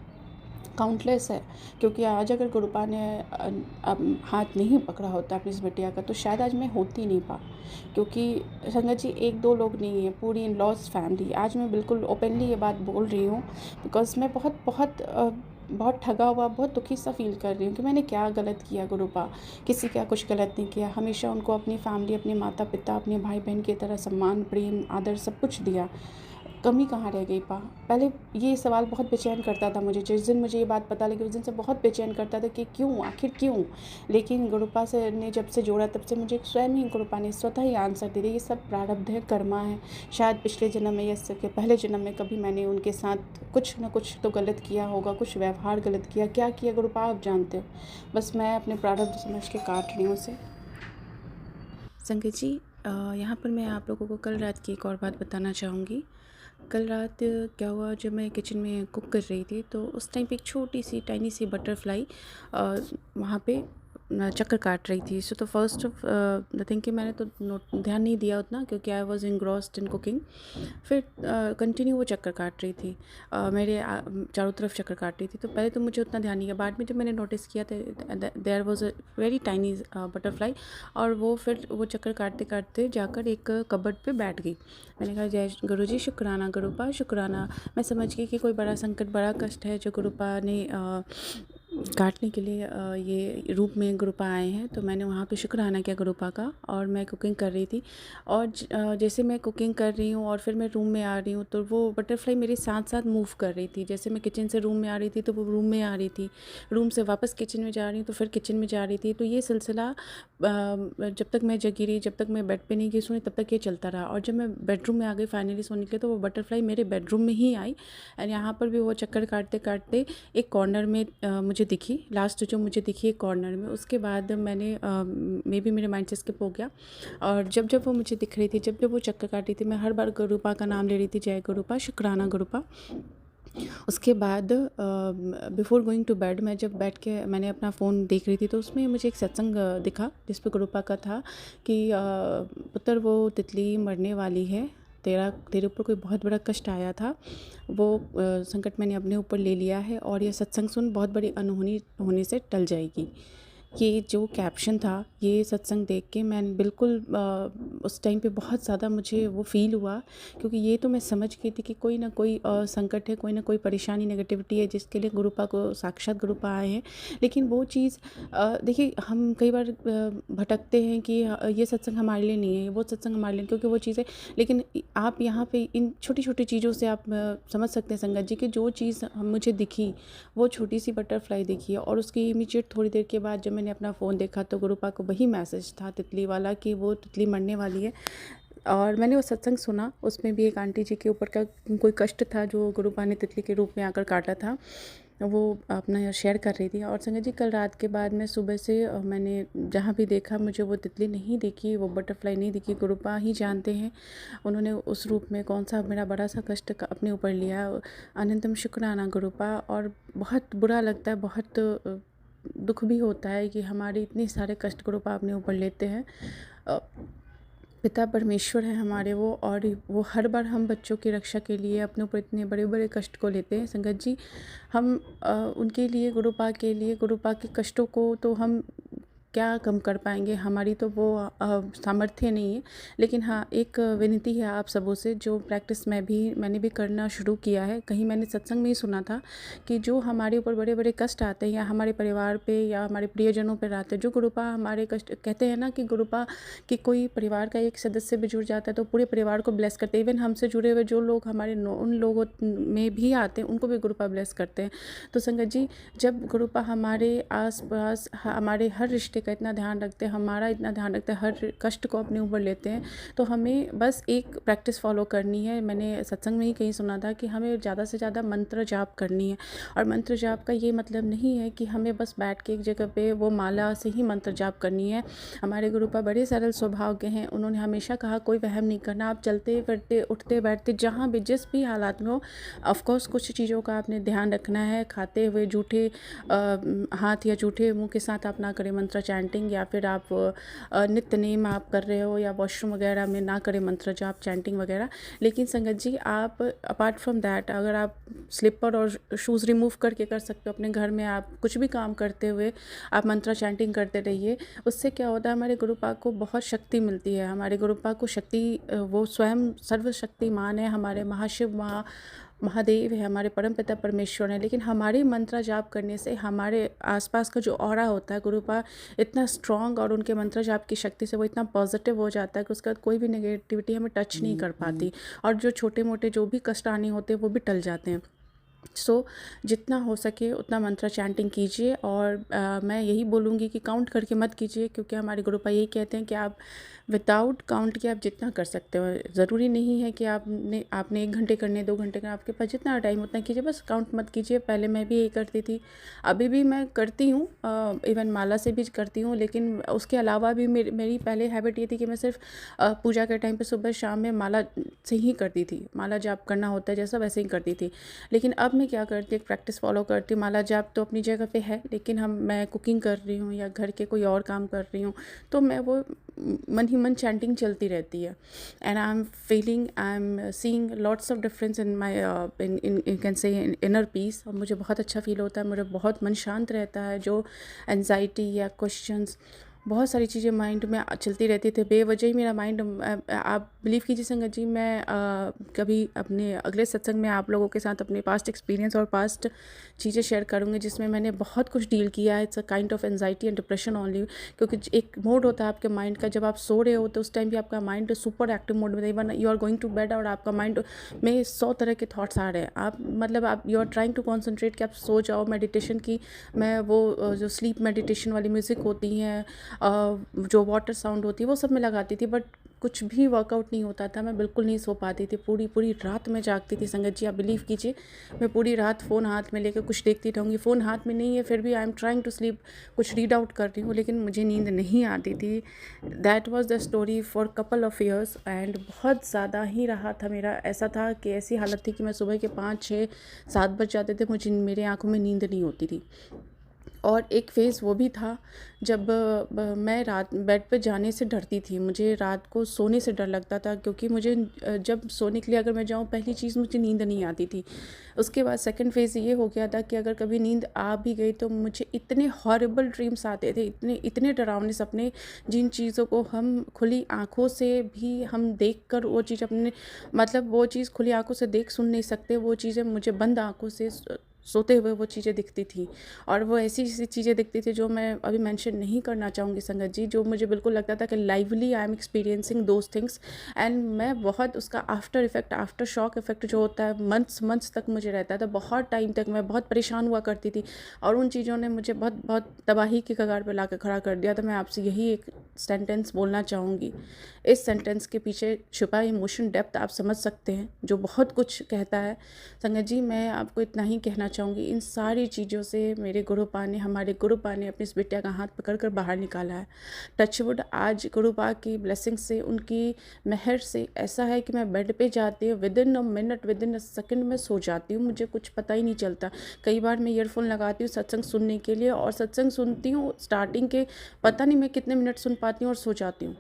काउंटलेस है। क्योंकि आज अगर गुरुपा ने हाथ नहीं पकड़ा होता अपनी इस बिटिया का, तो शायद आज मैं होती नहीं पा। क्योंकि संगत जी, एक दो लोग नहीं है, पूरी इन लॉज फैमिली। आज मैं बिल्कुल ओपनली ये बात बोल रही हूँ, बिकॉज मैं बहुत ठगा हुआ, बहुत दुखी सा फील कर रही हूँ कि मैंने क्या गलत किया। गुरुपा किसी का कुछ गलत नहीं किया, हमेशा उनको अपनी फैमिली, अपने माता पिता, अपने भाई बहन की तरह सम्मान, प्रेम, आदर सब कुछ दिया। कमी कहाँ रह गई पा। पहले ये सवाल बहुत बेचैन करता था मुझे, जिस दिन मुझे ये बात पता लगी उस दिन से बहुत बेचैन करता था कि क्यों, आखिर क्यों। लेकिन गुरुपा से ने जब से जोड़ा, तब से मुझे स्वयं ही गुरुपा ने स्वतः ही आंसर दे दिया, ये सब प्रारब्ध है, कर्मा है। शायद पिछले जन्म में या इसके पहले जन्म में कभी मैंने उनके साथ कुछ न कुछ तो गलत किया होगा, कुछ व्यवहार गलत किया। क्या किया गुरुपा आप जानते हो, बस मैं अपने प्रारब्ध समझ के काट रही हूँ उसे। संगत जी, यहाँ पर मैं आप लोगों को कल रात की एक और बात बताना चाहूँगी। कल रात क्या हुआ, जब मैं किचन में कुक कर रही थी तो उस टाइम पे एक छोटी सी टाइनी सी बटरफ्लाई वहाँ पे चक्कर काट रही थी। सो तो फर्स्ट ऑफ द थिंग कि मैंने तो ध्यान नहीं दिया उतना, क्योंकि I was engrossed in cooking. फिर कंटिन्यू वो चक्कर काट रही थी, मेरे चारों तरफ चक्कर काट रही थी। तो पहले तो मुझे उतना ध्यान नहीं गया, बाद में जब मैंने नोटिस किया तो there was a very tiny butterfly, और वो फिर वो चक्कर काटते काटते जाकर एक कबर्ड पे बैठ गई। मैंने कहा जय गुरुजी, शुक्राना गुरुपा, शुक्राना। मैं समझ गई कि कोई बड़ा संकट, बड़ा कष्ट है जो गुरुपा ने काटने के लिए ये रूप में गुरुपा आए हैं। तो मैंने वहाँ पे शुक्राना किया गुरुपा का, और मैं कुकिंग कर रही थी। और जैसे मैं कुकिंग कर रही हूँ और फिर मैं रूम में आ रही हूँ, तो वो बटरफ्लाई मेरे साथ साथ मूव कर रही थी। जैसे मैं किचन से रूम में आ रही थी तो वो रूम में आ रही थी, रूम से वापस किचन में जा रही हूँ तो फिर किचन में जा रही थी। तो ये सिलसिला जब तक मैं जगी रही, जब तक मैं बेड पे नहीं गई सोने, तब तक ये चलता रहा। और जब मैं बेडरूम में आ गई फाइनली सोने के लिए, तो वो बटरफ्लाई मेरे बेडरूम में ही आई। एंड यहाँ पर भी वो चक्कर काटते काटते एक कॉर्नर में मुझे दिखी, लास्ट जो मुझे दिखी एक कॉर्नर में। उसके बाद मैंने मे बी मेरे माइंड से स्किप हो गया, और जब जब वो मुझे दिख रही थी, जब जब वो चक्कर काटी थी, मैं हर बार गुरुपा का नाम ले रही थी, जय गुरुपा, शुक्राना गुरुपा। उसके बाद बिफ़ोर गोइंग टू बेड, मैं जब बैठ के मैंने अपना फ़ोन देख रही थी, तो उसमें मुझे एक सत्संग दिखा जिस पे गुरुपा का था कि पुत्र वो तितली मरने वाली है, तेरे ऊपर कोई बहुत बड़ा कष्ट आया था, वो संकट मैंने अपने ऊपर ले लिया है, और ये सत्संग सुन बहुत बड़ी अनहोनी होने से टल जाएगी। ये जो कैप्शन था, ये सत्संग देख के मैं बिल्कुल उस टाइम पे बहुत ज़्यादा मुझे वो फ़ील हुआ, क्योंकि ये तो मैं समझ गई थी कि कोई ना कोई संकट है, कोई ना कोई परेशानी, नेगेटिविटी है, जिसके लिए गुरुपा को साक्षात गुरुपा आए हैं। लेकिन वो चीज़ देखिए, हम कई बार भटकते हैं कि ये सत्संग हमारे लिए नहीं है, वो सत्संग हमारे लिए, क्योंकि वो चीज़ें, लेकिन आप यहाँ पे इन छोटी छोटी चीज़ों से आप समझ सकते हैं संगत जी कि जो चीज़ मुझे दिखी, वो छोटी सी बटरफ्लाई दिखी है, और उसकी इमीडिएट थोड़ी देर के बाद जब मैंने अपना फ़ोन देखा तो गुरुपा को वही मैसेज था तितली वाला कि वो तितली मरने वाली है। और मैंने वो सत्संग सुना, उसमें भी एक आंटी जी के ऊपर का कोई कष्ट था जो गुरुपा ने तितली के रूप में आकर काटा था, वो अपना शेयर कर रही थी। और संगत जी, कल रात के बाद मैं सुबह से मैंने जहाँ भी देखा, मुझे वो तितली नहीं दिखी, वो बटरफ्लाई नहीं दिखी। गुरुपा ही जानते हैं उन्होंने उस रूप में कौन सा मेरा बड़ा सा कष्ट अपने ऊपर लिया। अनंतम शुक्राना गुरुपा। और बहुत बुरा लगता है, बहुत दुख भी होता है कि हमारे इतने सारे कष्ट गुरुपा अपने ऊपर लेते हैं। पिता परमेश्वर है हमारे वो, और वो हर बार हम बच्चों की रक्षा के लिए अपने ऊपर इतने बड़े बड़े कष्ट को लेते हैं। संगत जी, हम उनके लिए, गुरुपा के लिए, गुरुपा के कष्टों को तो हम क्या कम कर पाएंगे, हमारी तो वो सामर्थ्य नहीं है। लेकिन हाँ, एक विनती है आप सबों से, जो प्रैक्टिस मैंने भी करना शुरू किया है। कहीं मैंने सत्संग में ही सुना था कि जो हमारे ऊपर बड़े बड़े कष्ट आते हैं, या हमारे परिवार पे या हमारे प्रियजनों पर आते हैं, जो गुरुपा हमारे कष्ट, कहते हैं ना कि गुरुपा कि कोई परिवार का एक सदस्य भी जुड़ जाता है तो पूरे परिवार को ब्लेस करते हैं। इवन हमसे जुड़े हुए जो लोग हमारे उन लोगों में भी आते हैं, उनको भी गुरुपा ब्लेस करते हैं। तो संगत जी, जब गुरुपा हमारे आसपास हमारे हर रिश्ते का इतना ध्यान रखते हैं, हमारा इतना ध्यान रखते हैं, हर कष्ट को अपने ऊपर लेते हैं, तो हमें बस एक प्रैक्टिस फॉलो करनी है। मैंने सत्संग में ही कहीं सुना था कि हमें ज़्यादा से ज़्यादा मंत्र जाप करनी है। और मंत्र जाप का ये मतलब नहीं है कि हमें बस बैठ के एक जगह पे वो माला से ही मंत्र जाप करनी है। हमारे गुरुपा बड़े सरल स्वभाव के हैं। उन्होंने हमेशा कहा कोई वहम नहीं करना, आप चलते फिरते उठते बैठते जहाँ भी जिस भी हालात में हो, ऑफकोर्स कुछ चीज़ों का आपने ध्यान रखना है। खाते हुए जूठे हाथ या जूठे मुंह के साथ आप ना करें मंत्र चैंटिंग, या फिर आप नित्य नेम आप कर रहे हो या वॉशरूम वगैरह में ना करें मंत्र जाप चैंटिंग वगैरह। लेकिन संगत जी, आप अपार्ट फ्रॉम दैट, अगर आप स्लीपर और शूज़ रिमूव करके कर सकते हो, अपने घर में आप कुछ भी काम करते हुए आप मंत्र चैंटिंग करते रहिए। उससे क्या होता है, हमारे गुरुपा को बहुत शक्ति मिलती है। हमारे गुरुपा को शक्ति, वो स्वयं सर्वशक्तिमान है, हमारे महाशिव महादेव है, हमारे परमपिता परमेश्वर हैं। लेकिन हमारे मंत्र जाप करने से हमारे आसपास का जो ऑरा होता है, गुरुपा इतना स्ट्रॉन्ग, और उनके मंत्र जाप की शक्ति से वो इतना पॉजिटिव हो जाता है कि उसके बाद कोई भी नेगेटिविटी हमें टच नहीं कर पाती, और जो छोटे मोटे जो भी कष्ट आने होते हैं वो भी टल जाते हैं। सो जितना हो सके उतना मंत्र चैंटिंग कीजिए। और मैं यही बोलूँगी कि काउंट करके मत कीजिए, क्योंकि हमारे गुरुपा यही कहते हैं कि आप विदाउट काउंट के आप जितना कर सकते हो। ज़रूरी नहीं है कि आपने 1 घंटे करने, 2 घंटे करना, आपके पास जितना टाइम उतना कीजिए, बस काउंट मत कीजिए। पहले मैं भी यही करती थी, अभी भी मैं करती हूँ, इवन माला से भी करती हूँ। लेकिन उसके अलावा भी मेरी पहले हैबिट ये थी कि मैं सिर्फ पूजा के टाइम पे सुबह शाम में माला से ही करती थी। माला जाप करना होता है जैसा, वैसे ही करती थी। लेकिन अब मैं क्या करती हूँ, एक प्रैक्टिस फॉलो करती हूँ। माला जाप तो अपनी जगह पे है, लेकिन मैं कुकिंग कर रही हूँ या घर के कोई और काम कर रही हूँ, तो मैं वो मन ही मन चैंटिंग चलती रहती है। And I am seeing lots of difference in my in you can say inner peace. और मुझे बहुत अच्छा फील होता है, मुझे बहुत मन शांत रहता है। जो एंजाइटी या क्वेश्चंस, बहुत सारी चीज़ें माइंड में चलती रहती थी बेवजह ही मेरा माइंड, आप बिलीव कीजिए संगत जी, मैं कभी अपने अगले सत्संग में आप लोगों के साथ अपने पास्ट एक्सपीरियंस और पास्ट चीज़ें शेयर करूँगी जिसमें मैंने बहुत कुछ डील किया है। It's a kind of anxiety and depression only, क्योंकि एक मोड होता है आपके माइंड का, जब आप सो रहे हो तो उस टाइम भी आपका माइंड सुपर एक्टिव मोड में, even you are going to bed और आपका माइंड में 100 तरह के थॉट्स आ रहे हैं। आप you are trying to concentrate कि आप सो जाओ। मेडिटेशन की मैं वो जो स्लीप मेडिटेशन वाली म्यूज़िक होती हैं, जो वाटर साउंड होती है, वो सब मैं लगाती थी, बट कुछ भी वर्कआउट नहीं होता था। मैं बिल्कुल नहीं सो पाती थी, पूरी रात में जागती थी संगत जी। आप बिलीव कीजिए, मैं पूरी रात फ़ोन हाथ में लेकर कुछ देखती रहूँगी। फ़ोन हाथ में नहीं है फिर भी I am trying to sleep, कुछ रीड आउट कर रही हूँ, लेकिन मुझे नींद नहीं आती थी। That was the story for couple of years. And बहुत ज़्यादा ही रहा था मेरा। ऐसा था कि ऐसी हालत थी कि मैं सुबह के 5, 6, 7 बज जाते थे, मुझे मेरे आँखों में नींद नहीं होती थी। और एक फ़ेज़ वो भी था जब मैं रात बेड पे जाने से डरती थी। मुझे रात को सोने से डर लगता था, क्योंकि मुझे जब सोने के लिए अगर मैं जाऊँ, पहली चीज़ मुझे नींद नहीं आती थी। उसके बाद सेकंड फ़ेज़ ये हो गया था कि अगर कभी नींद आ भी गई तो मुझे इतने हॉरिबल ड्रीम्स आते थे, इतने डरावने सपने, जिन चीज़ों को हम खुली आँखों से भी हम देख कर वो चीज़ अपने, मतलब वो चीज़ खुली आँखों से देख सुन नहीं सकते, वो चीज़ें मुझे बंद आँखों से सोते हुए वो चीज़ें दिखती थी। और वो ऐसी चीज़ें दिखती थी जो मैं अभी मेंशन नहीं करना चाहूँगी संगत जी, जो मुझे बिल्कुल लगता था कि lively I am experiencing those things. And मैं बहुत उसका after effect, after shock effect जो होता है, मंथ्स तक मुझे रहता था। बहुत टाइम तक मैं बहुत परेशान हुआ करती थी, और उन चीज़ों ने मुझे बहुत तबाही की कगार पर ला कर खड़ा कर दिया था। मैं आपसे यही एक सेंटेंस बोलना चाहूँगी। इस सेंटेंस के पीछे छुपा इमोशन डेप्थ आप समझ सकते हैं, जो बहुत कुछ कहता है। संगत जी, मैं आपको इतना ही कहना चाहूँगी, इन सारी चीज़ों से मेरे गुरुपा ने, हमारे गुरुपा ने अपनी इस बिटिया का हाथ पकड़ कर बाहर निकाला है। टचवुड, आज गुरुपा की ब्लेसिंग से, उनकी मेहर से ऐसा है कि मैं बेड पे जाती हूँ, with in a minute, with in a second में सो जाती हूँ। मुझे कुछ पता ही नहीं चलता। कई बार मैं ईयरफोन लगाती हूँ सत्संग सुनने के लिए, और सत्संग सुनती हूँ, स्टार्टिंग के पता नहीं मैं कितने मिनट सुन पाती हूँ और सो जाती हूँ,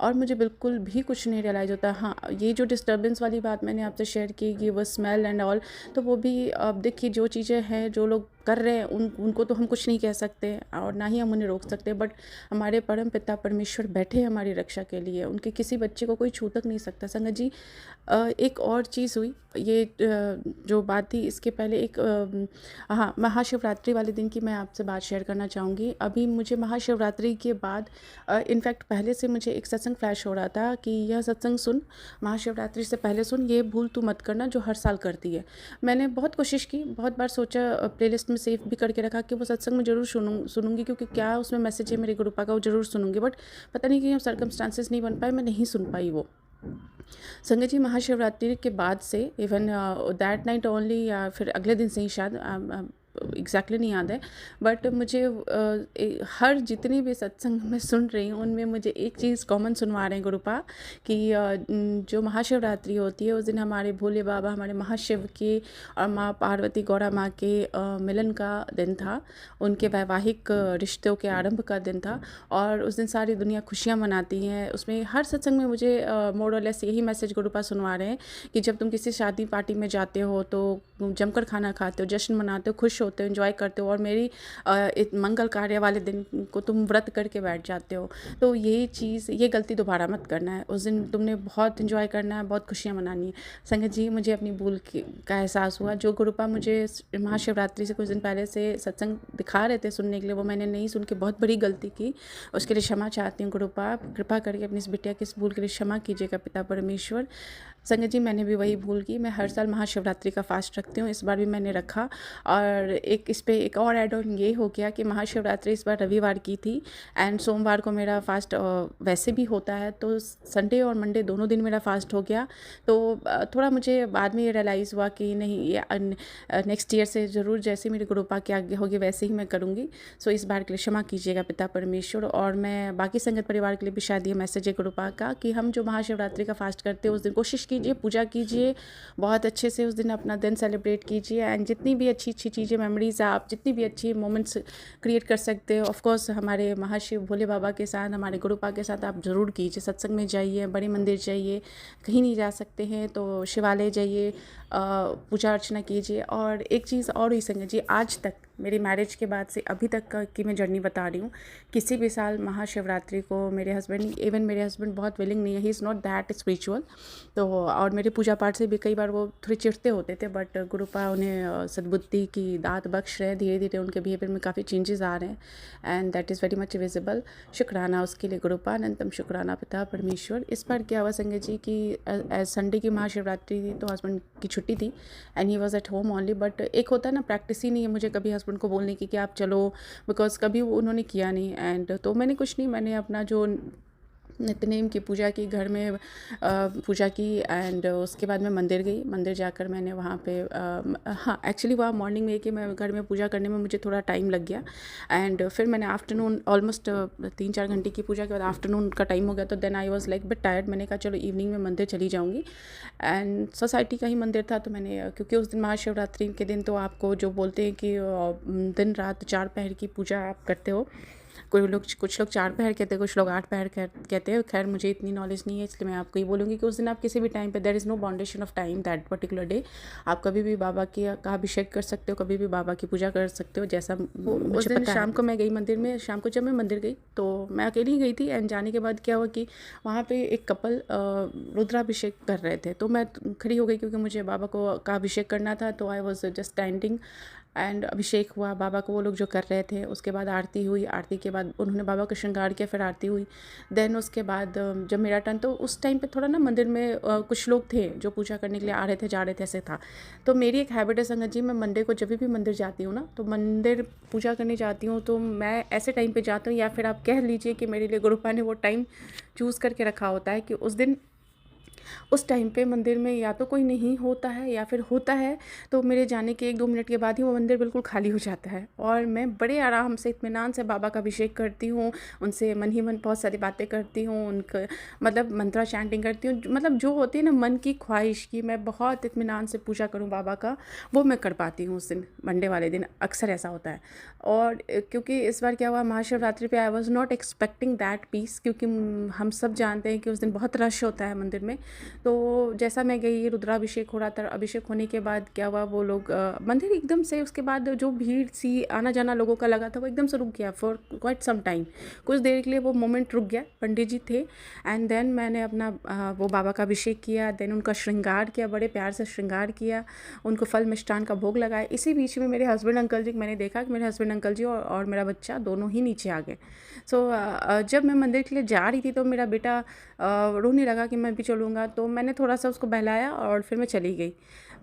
और मुझे बिल्कुल भी कुछ नहीं रियलाइज़ होता। हाँ, ये जो डिस्टर्बेंस वाली बात मैंने आपसे शेयर की, कि वो स्मेल एंड ऑल, तो वो भी अब देखिए, जो चीज़ें हैं, जो लोग कर रहे हैं उनको तो हम कुछ नहीं कह सकते और ना ही हम उन्हें रोक सकते, बट हमारे परम पिता परमेश्वर बैठे हैं हमारी रक्षा के लिए, उनके किसी बच्चे को कोई छू तक नहीं सकता। संगत जी, एक और चीज़ हुई, ये जो बात थी इसके पहले एक हाँ, महाशिवरात्रि वाले दिन की मैं आपसे बात शेयर करना चाहूँगी। अभी मुझे महाशिवरात्रि के बाद इनफैक्ट पहले से मुझे एक सत्संग फ्लैश हो रहा था कि यह सत्संग सुन, महाशिवरात्रि से पहले सुन, ये भूल तू मत करना जो हर साल करती है। मैंने बहुत कोशिश की, बहुत बार सोचा, प्लेलिस्ट में सेव भी करके रखा कि वो सत्संग में ज़रूर सुनूंगी, क्योंकि क्या उसमें मैसेज है मेरे गुरुपा का, वो ज़रूर सुनूंगी, बट पता नहीं कि सर्कमस्टांसेस नहीं बन पाए, मैं नहीं सुन पाई वो। संगत जी, महाशिवरात्रि के बाद से इवन दैट नाइट ओनली, या फिर अगले दिन से ही शायद, एग्जैक्टली नहीं याद है, बट मुझे हर जितनी भी सत्संग मैं सुन रही हूँ उनमें मुझे एक चीज़ कॉमन सुनवा रहे हैं गुरुपा कि जो महाशिवरात्रि होती है उस दिन हमारे भोले बाबा, हमारे महाशिव के और माँ पार्वती गौरा माँ के मिलन का दिन था, उनके वैवाहिक रिश्तों के आरंभ का दिन था, और उस दिन सारी दुनिया खुशियाँ मनाती हैं। उसमें हर सत्संग में मुझे मोर और लेस यही मैसेज गुरुपा सुनवा रहे हैं कि जब तुम किसी शादी पार्टी में जाते हो तो जमकर खाना खाते हो, जश्न मनाते हो, खुश होते हो, एंजॉय करते हो, और मेरी मंगल कार्य वाले दिन को तुम व्रत करके बैठ जाते हो, तो ये गलती दोबारा मत करना है। उस दिन तुमने बहुत एंजॉय करना है, बहुत खुशियाँ मनानी है। संगत जी, मुझे अपनी भूल का एहसास हुआ। जो गुरुपा मुझे महाशिवरात्रि से कुछ दिन पहले से सत्संग दिखा रहे थे सुनने के लिए, वो मैंने नहीं सुन के बहुत बड़ी गलती की, उसके लिए क्षमा चाहती हूँ। गुरुपा, कृपा करके अपनी इस बिटिया की इस भूल के लिए क्षमा कीजिएगा पिता परमेश्वर। संगत जी, मैंने भी वही भूल की। मैं हर साल महाशिवरात्रि का फास्ट रखती हूँ, इस बार भी मैंने रखा, और इस पे एक और एड ऑन ये हो गया कि महाशिवरात्रि इस बार रविवार की थी, एंड सोमवार को मेरा फास्ट वैसे भी होता है, तो संडे और मंडे दोनों दिन मेरा फास्ट हो गया। तो थोड़ा मुझे बाद में ये रियलाइज़ हुआ कि नहीं, ये नेक्स्ट ईयर से ज़रूर जैसे मेरे गुरुपा के आगे होगी वैसे ही मैं करूँगी। सो इस बार के लिए क्षमा कीजिएगा पिता परमेश्वर। और मैं बाकी संगत परिवार के लिए भी शायद ये मैसेज है गुरुपा का कि हम जो महाशिवरात्रि का फास्ट करते हैं उस दिन कोशिश कीजिए, पूजा कीजिए, बहुत अच्छे से उस दिन अपना दिन सेलिब्रेट कीजिए, एंड जितनी भी अच्छी चीज़ें, मेमोरीज, आप जितनी भी अच्छी मोमेंट्स क्रिएट कर सकते हो, ऑफ कोर्स हमारे महाशिव भोले बाबा के साथ, हमारे गुरुपा के साथ आप ज़रूर कीजिए। सत्संग में जाइए, बड़े मंदिर जाइए, कहीं नहीं जा सकते हैं तो शिवालय जाइए, पूजा अर्चना कीजिए। और एक चीज़ और हुई संगत जी, आज तक मेरी मैरिज के बाद से अभी तक की मैं जर्नी बता रही हूँ, किसी भी साल महाशिवरात्रि को मेरे हस्बैंड बहुत विलिंग नहीं है, he is not that spiritual, तो और मेरे पूजा पाठ से भी कई बार वो थोड़े चिढ़ते होते थे, बट गुरुपा उन्हें सद्बुद्धि की दात बख्श रहे हैं, धीरे धीरे उनके बिहेवियर में काफ़ी चेंजेस आ रहे हैं, and that is very much visible. शुक्राना उसके लिए गुरुपा, अनंतम शुक्राना पिता परमेश्वर। इस बार क्या हुआ संगत जी कि संडे की महाशिवरात्रि थी, तो हस्बैंड की छुट्टी थी, and he was at home only, but एक होता है ना, प्रैक्टिस ही नहीं है मुझे कभी हस्बैंड को बोलने की कि आप चलो, बिकॉज कभी उन्होंने किया नहीं, एंड तो मैंने कुछ नहीं, मैंने अपना जो नित्यनेम की पूजा की, घर में पूजा की, एंड उसके बाद मैं मंदिर गई। मंदिर जाकर मैंने वहाँ पे हाँ, एक्चुअली वहाँ मॉर्निंग में कि मैं घर में पूजा करने में मुझे थोड़ा टाइम लग गया, एंड फिर मैंने आफ्टरनून ऑलमोस्ट 3-4 घंटे की पूजा के बाद आफ्टरनून का टाइम हो गया, तो then I was like bit tired. मैंने कहा चलो इवनिंग में मंदिर चली जाऊँगी, एंड सोसाइटी का ही मंदिर था, तो मैंने, क्योंकि उस दिन महाशिवरात्रि के दिन तो आपको जो बोलते हैं कि दिन रात 4 पहर की पूजा आप करते हो, कुछ लोग 4 पहर कहते हैं, कुछ लोग 8 पहर कहते हैं। खैर मुझे इतनी नॉलेज नहीं है, इसलिए मैं आपको ये बोलूँगी कि उस दिन आप किसी भी टाइम पे, there is no boundation of time that particular day, आप कभी भी बाबा का अभिषेक कर सकते हो, कभी भी बाबा की पूजा कर सकते हो, जैसा उस दिन शाम को मैं गई मंदिर में। शाम को जब मैं मंदिर गई तो मैं अकेली गई थी, एंड जाने के बाद क्या हुआ कि वहाँ पर एक कपल रुद्राभिषेक कर रहे थे, तो मैं खड़ी हो गई क्योंकि मुझे बाबा का अभिषेक करना था, तो I was just standing, and अभिषेक हुआ बाबा को, वो लोग जो कर रहे थे। उसके बाद आरती हुई, आरती के बाद उन्होंने बाबा का श्रृंगार किया, फिर आरती हुई। देन उसके बाद जब मेरा टर्न, तो उस टाइम पे थोड़ा ना मंदिर में कुछ लोग थे जो पूजा करने के लिए आ रहे थे, जा रहे थे, ऐसे था। तो मेरी एक हैबिट है संगत जी, मैं मंडे को जब भी मंदिर जाती हूँ ना, तो मंदिर पूजा करने जाती हूँ तो मैं ऐसे टाइम पर जाती हूँ, या फिर आप कह लीजिए कि मेरे लिए गुरुपा ने वो टाइम चूज़ करके रखा होता है कि उस दिन उस टाइम पे मंदिर में या तो कोई नहीं होता है, या फिर होता है तो मेरे जाने के 1-2 मिनट के बाद ही वो मंदिर बिल्कुल खाली हो जाता है, और मैं बड़े आराम से इत्मीनान से बाबा का अभिषेक करती हूँ, उनसे मन ही मन बहुत सारी बातें करती हूँ, उनका मतलब मंत्रा चैंटिंग करती हूँ, मतलब जो होती है ना मन की ख्वाहिश की, मैं बहुत इत्मीनान से पूजा करूँ बाबा का, वो मैं कर पाती हूँ उस दिन, मंडे वाले दिन अक्सर ऐसा होता है। और क्योंकि इस बार क्या हुआ, महाशिवरात्रि पे I was not expecting that piece, क्योंकि हम सब जानते हैं कि उस दिन बहुत रश होता है मंदिर में, तो जैसा मैं गई, रुद्राभिषेक हो रहा था। अभिषेक होने के बाद क्या हुआ, वो लोग मंदिर एकदम से, उसके बाद जो भीड़ सी आना जाना लोगों का लगा था वो एकदम से रुक गया फॉर क्वाइट सम टाइम। कुछ देर के लिए वो मोमेंट रुक गया, पंडित जी थे। एंड देन मैंने अपना वो बाबा का अभिषेक किया, देन उनका श्रृंगार किया, बड़े प्यार से श्रृंगार किया, उनको फल मिष्ठान का भोग लगाया। इसी बीच में मेरे हस्बैंड अंकल जी, मैंने देखा कि मेरे हस्बैंड अंकल जी और मेरा बच्चा दोनों ही नीचे आ गए। सो जब मैं मंदिर के लिए जा रही थी तो मेरा बेटा रोने लगा कि मैं भी चलूँगा, तो मैंने थोड़ा सा उसको बहलाया और फिर मैं चली गई।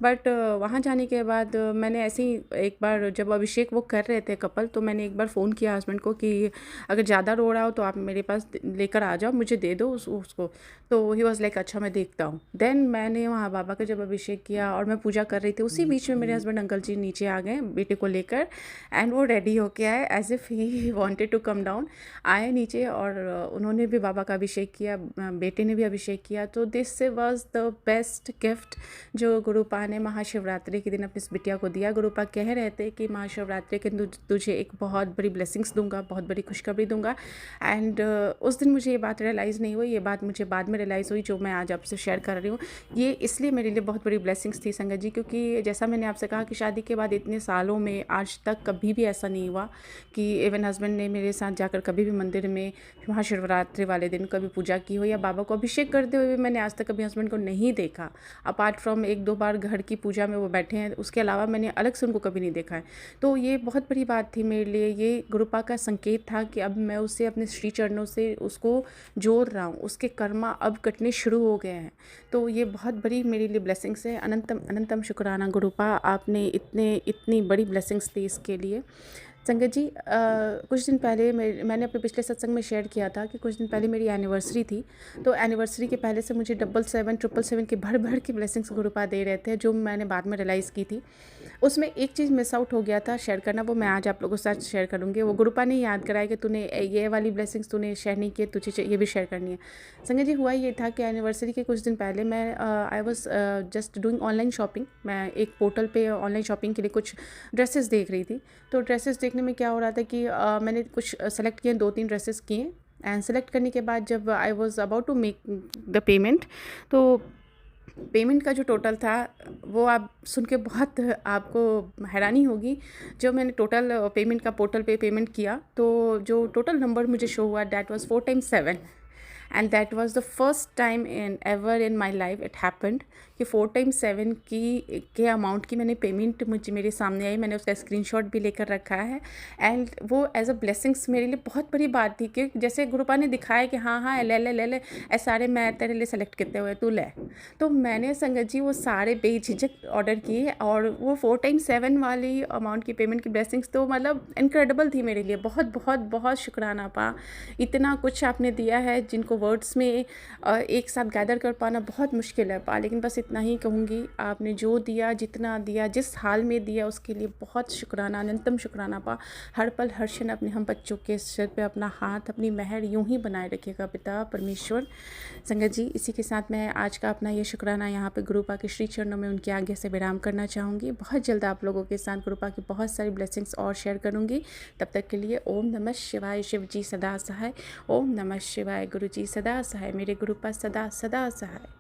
बट वहाँ जाने के बाद मैंने ऐसे ही एक बार जब अभिषेक वो कर रहे थे कपल, तो मैंने एक बार फ़ोन किया हस्बैंड को कि अगर ज़्यादा रो रहा हो तो आप मेरे पास लेकर आ जाओ, मुझे दे दो उसको। तो ही वॉज़ लाइक अच्छा मैं देखता हूँ। देन मैंने वहाँ बाबा का जब अभिषेक किया और मैं पूजा कर रही थी, उसी बीच में मेरे हस्बैंड अंकल जी नीचे आ गए बेटे को लेकर, एंड वो रेडी होके आए as if he wanted to come down. आए नीचे और उन्होंने भी बाबा का अभिषेक किया, बेटे ने भी अभिषेक किया। तो this was the best gift जो गुरुपा ने महाशिवरात्रि के दिन अपनी इस बिटिया को दिया। गुरुपा कह रहे थे कि महाशिवरात्रि के दिन तुझे एक बहुत बड़ी ब्लेसिंग्स दूंगा, बहुत बड़ी खुशखबरी दूंगा। एंड उस दिन मुझे ये बात रियलाइज़ नहीं हुई, ये बात मुझे बाद में रियलाइज़ हुई, जो मैं आज आपसे शेयर कर रही हूँ। ये इसलिए मेरे लिए बहुत बड़ी ब्लेसिंग्स थी संगत जी, क्योंकि जैसा मैंने आपसे कहा कि शादी के बाद इतने सालों में आज तक कभी भी ऐसा नहीं हुआ कि इवन हस्बैंड ने मेरे साथ जाकर कभी भी मंदिर में महाशिवरात्रि वाले दिन कभी पूजा की हो, या बाबा को अभिषेक करते हुए मैंने आज तक कभी हस्बैंड को नहीं देखा। अपार्ट फ्रॉम 1-2 बार घर की पूजा में वो बैठे हैं, उसके अलावा मैंने अलग से उनको कभी नहीं देखा है। तो ये बहुत बड़ी बात थी मेरे लिए। ये गुरुपा का संकेत था कि अब मैं उसे अपने श्री चरणों से उसको जोड़ रहा हूँ, उसके कर्मा अब कटने शुरू हो गए हैं। तो ये बहुत बड़ी मेरे लिए ब्लेसिंग्स है। अनंतम अनंतम शुक्राना गुरुपा, आपने इतनी बड़ी ब्लेसिंग्स दी इसके लिए। संगत जी, कुछ दिन पहले मैंने अपने पिछले सत्संग में शेयर किया था कि कुछ दिन पहले मेरी एनिवर्सरी थी। तो एनिवर्सरी के पहले से मुझे 777 के भर के ब्लेसिंग्स गुरुपा दे रहे थे, जो मैंने बाद में रियलाइज़ की थी। उसमें एक चीज़ मिस आउट हो गया था शेयर करना, वो मैं आज आप लोगों के साथ शेयर करूँगी। वो गुरुपा ने याद कराया कि तूने ये वाली ब्लेसिंग्स तूने शेयर नहीं की, तुझे ये भी शेयर करनी है। संगत जी, हुआ ये था कि एनिवर्सरी के कुछ दिन पहले मैं आई was just doing online shopping. मैं एक पोर्टल पे ऑनलाइन शॉपिंग के लिए कुछ ड्रेसेस देख रही थी। तो ड्रेसेस देखने में क्या हो रहा था कि मैंने कुछ सेलेक्ट किए, 2-3 ड्रेसेस किए, एंड सेलेक्ट करने के बाद जब I was about to make the payment, तो पेमेंट का जो टोटल था वो आप सुन के बहुत आपको हैरानी होगी। जो मैंने टोटल पेमेंट का पोर्टल पे पेमेंट किया, तो जो टोटल नंबर मुझे शो हुआ that was 4 × 7, and that was the first time in ever in my life it happened कि 4 × 7 के अमाउंट की मैंने पेमेंट मेरे सामने आई। मैंने उसका स्क्रीनशॉट भी लेकर रखा है, एंड वो एज अ ब्लेसिंग्स मेरे लिए बहुत बड़ी बात थी कि जैसे गुरुपा ने दिखाया कि हाँ ले ऐसे सारे मैं तेरे लिए सेलेक्ट किए हुए, तू ले। तो मैंने संगत जी वो सारे बेझिझक ऑर्डर किए, और वो 4 × 7 वाली अमाउंट की पेमेंट की ब्लेसिंग्स तो मतलब इनक्रेडिबल थी मेरे लिए। बहुत बहुत बहुत शुक्राना पा, इतना कुछ आपने दिया है जिनको वर्ड्स में एक साथ गैदर कर पाना बहुत मुश्किल है पा। लेकिन बस इतना ही कहूँगी, आपने जो दिया, जितना दिया, जिस हाल में दिया, उसके लिए बहुत शुक्राना, अनंतम शुक्राना पा। हर पल हर क्षण अपने हम बच्चों के सिर पे अपना हाथ, अपनी मेहर यूं ही बनाए रखिएगा पिता परमेश्वर। संगत जी, इसी के साथ मैं आज का अपना ये शुक्राना यहाँ पे गुरुपा के श्री चरणों में उनकी आज्ञा से विराम करना चाहूँगी। बहुत जल्द आप लोगों के साथ गुरुपा की बहुत सारी ब्लेसिंग्स और शेयर करूँगी। तब तक के लिए ओम नमः शिवाय, शिव जी सदा सहाय। ओम नमः शिवाय, गुरु जी सदा सहाय, मेरे गुरुपा सदा सदा सहाय।